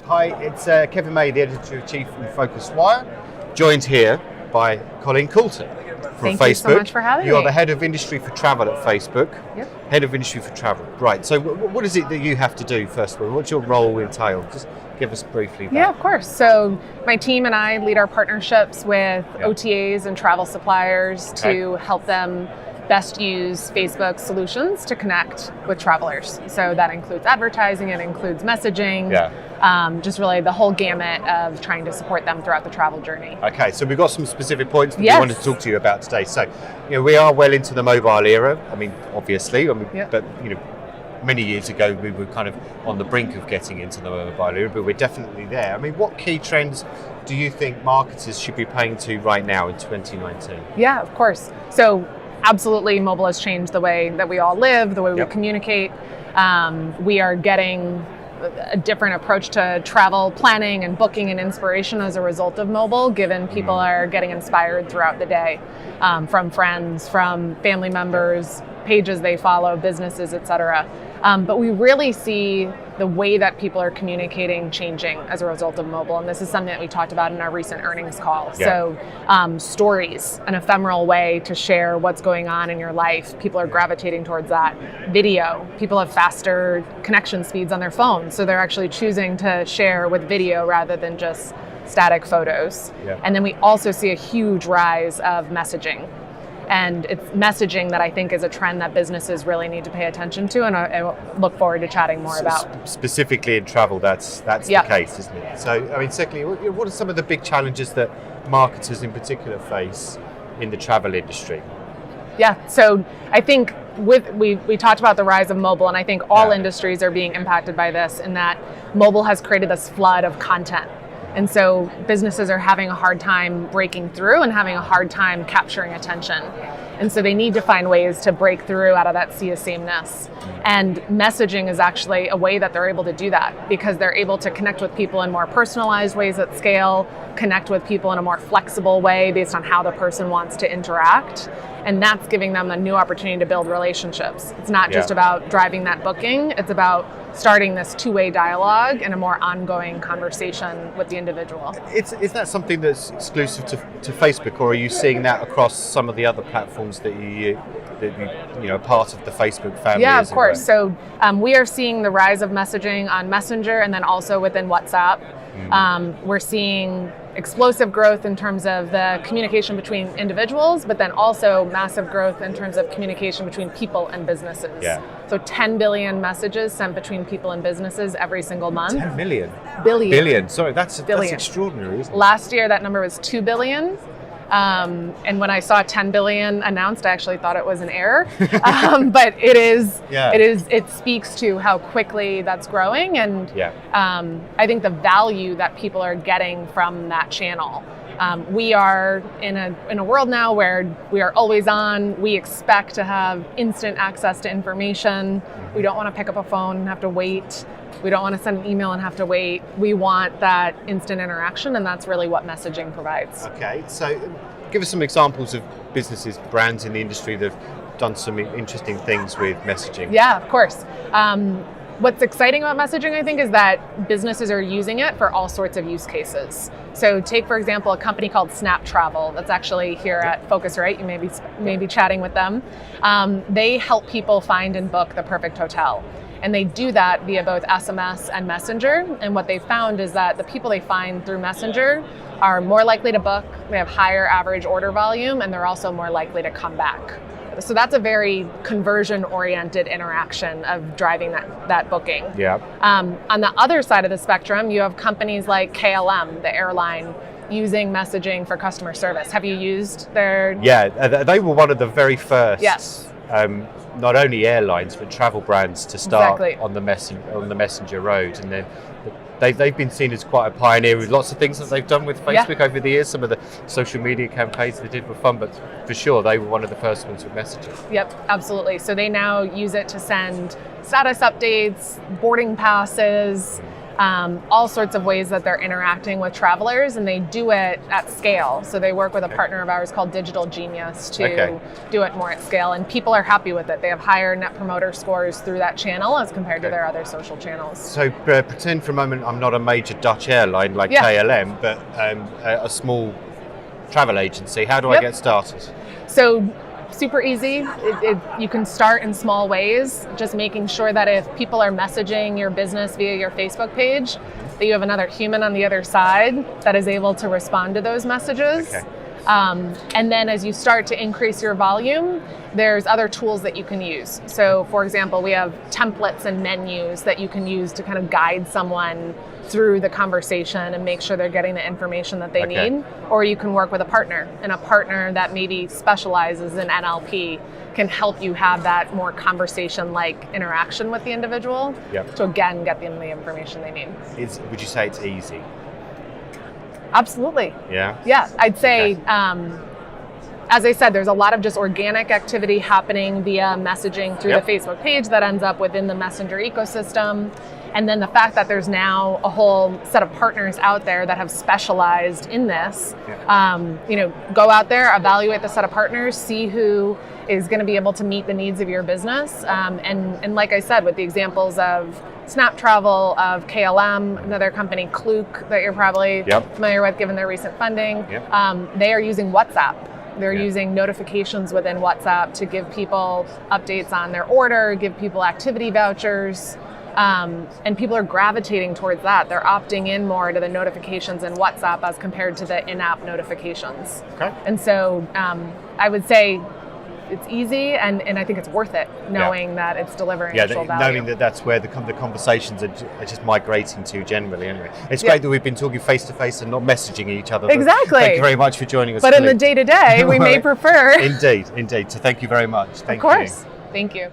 Hi, it's Kevin May, the Editor-in-Chief from PhocusWire, joined here by Colleen Coulter from Thank Facebook. you so much for having me. You're the Head of Industry for Travel at Facebook. Yep. Head of Industry for Travel. Right, so what is it that you have to do, first of all? What's your role entail? Just give us briefly that. Yeah, of course. So my team and I lead our partnerships with OTAs and travel suppliers to help them best use Facebook solutions to connect with travelers. So that includes advertising, it includes messaging, just really the whole gamut of trying to support them throughout the travel journey. Okay, so we've got some specific points that we wanted to talk to you about today. So, we are well into the mobile era. I mean, obviously, but many years ago we were kind of on the brink of getting into the mobile era, but we're definitely there. I mean, what key trends do you think marketers should be paying to right now in 2019? Yeah, of course. So absolutely, mobile has changed the way that we all live, the way we communicate. We are getting a different approach to travel planning and booking and inspiration as a result of mobile, given people are getting inspired throughout the day from friends, from family members, pages they follow, businesses, etc. But we really see the way that people are communicating changing as a result of mobile. And this is something that we talked about in our recent earnings call. So stories, an ephemeral way to share what's going on in your life. People are gravitating towards that. Video, people have faster connection speeds on their phones. So they're actually choosing to share with video rather than just static photos. And then we also see a huge rise of messaging. And it's messaging that I think is a trend that businesses really need to pay attention to, and I look forward to chatting more about. Specifically in travel, that's the case, isn't it? So, I mean, secondly, what are some of the big challenges that marketers in particular face in the travel industry? Yeah, so I think we talked about the rise of mobile, and I think all industries are being impacted by this, in that mobile has created this flood of content. And so businesses are having a hard time breaking through and having a hard time capturing attention. And so they need to find ways to break through out of that sea of sameness. And messaging is actually a way that they're able to do that, because they're able to connect with people in more personalized ways at scale, connect with people in a more flexible way based on how the person wants to interact. And that's giving them a new opportunity to build relationships. It's not just about driving that booking, it's about starting this two-way dialogue and a more ongoing conversation with the individual. Is that something that's exclusive to Facebook, or are you seeing that across some of the otyou are part of the Facebook family? Yeah, of course. So we are seeing the rise of messaging on Messenger, and then also within WhatsApp. We're seeing explosive growth in terms of the communication between individuals, but then also massive growth in terms of communication between people and businesses. So 10 billion messages sent between people and businesses every single month. 10 million? Billion. Sorry, that's extraordinary, isn't it? Last year, that number was 2 billion. And when I saw 10 billion announced, I actually thought it was an error. But it speaks to how quickly that's growing. And I think the value that people are getting from that channel. We are in a world now where we are always on. We expect to have instant access to information. We don't want to pick up a phone and have to wait. We don't want to send an email and have to wait. We want that instant interaction, and that's really what messaging provides. Okay, so give us some examples of businesses, brands in the industry that have done some interesting things with messaging. Yeah, of course. What's exciting about messaging, I think, is that businesses are using it for all sorts of use cases. So take, for example, a company called Snap Travel that's actually here at Phocuswright. You may be chatting with them. They help people find and book the perfect hotel. And they do that via both SMS and Messenger. And what they found is that the people they find through Messenger are more likely to book, they have higher average order volume, and they're also more likely to come back. So that's a very conversion-oriented interaction of driving that booking. On the other side of the spectrum, you have companies like KLM, the airline, using messaging for customer service. Have you used their... Yeah, they were one of the very first not only airlines but travel brands to start on the messenger road, and then they've been seen as quite a pioneer with lots of things that they've done with Facebook over the years. Some of the social media campaigns they did were fun, but for sure they were one of the first ones with messaging. Yep, absolutely. So they now use it to send status updates, boarding passes, all sorts of ways that they're interacting with travelers, and they do it at scale. So they work with a partner of ours called Digital Genius to do it more at scale, and people are happy with it. They have higher net promoter scores through that channel as compared to their other social channels. So pretend for a moment I'm not a major Dutch airline like KLM, but a small travel agency. How do I get started? So super easy. You can start in small ways, just making sure that if people are messaging your business via your Facebook page, that you have another human on the other side that is able to respond to those messages. And then as you start to increase your volume, there's other tools that you can use. So for example, we have templates and menus that you can use to kind of guide someone through the conversation and make sure they're getting the information that they need. Or you can work with a partner, and a partner that maybe specializes in NLP can help you have that more conversation-like interaction with the individual to again get them the information they need. Would you say it's easy? Absolutely. Yeah, I'd say, as I said, there's a lot of just organic activity happening via messaging through the Facebook page that ends up within the Messenger ecosystem. And then the fact that there's now a whole set of partners out there that have specialized in this, go out there, evaluate the set of partners, see who is going to be able to meet the needs of your business. And like I said, with the examples of Snap Travel, of KLM, another company, Klook, that you're probably familiar with given their recent funding, they are using WhatsApp. They're using notifications within WhatsApp to give people updates on their order, give people activity vouchers. And people are gravitating towards that. They're opting in more to the notifications in WhatsApp as compared to the in-app notifications. And so I would say it's easy, and I think it's worth it, knowing that it's delivering actual value. Knowing that that's where the conversations are just migrating to generally anyway. It's great that we've been talking face-to-face and not messaging each other. Exactly. Thank you very much for joining us. But in the day-to-day, we may prefer. Indeed. So thank you very much. Of course. Thank you.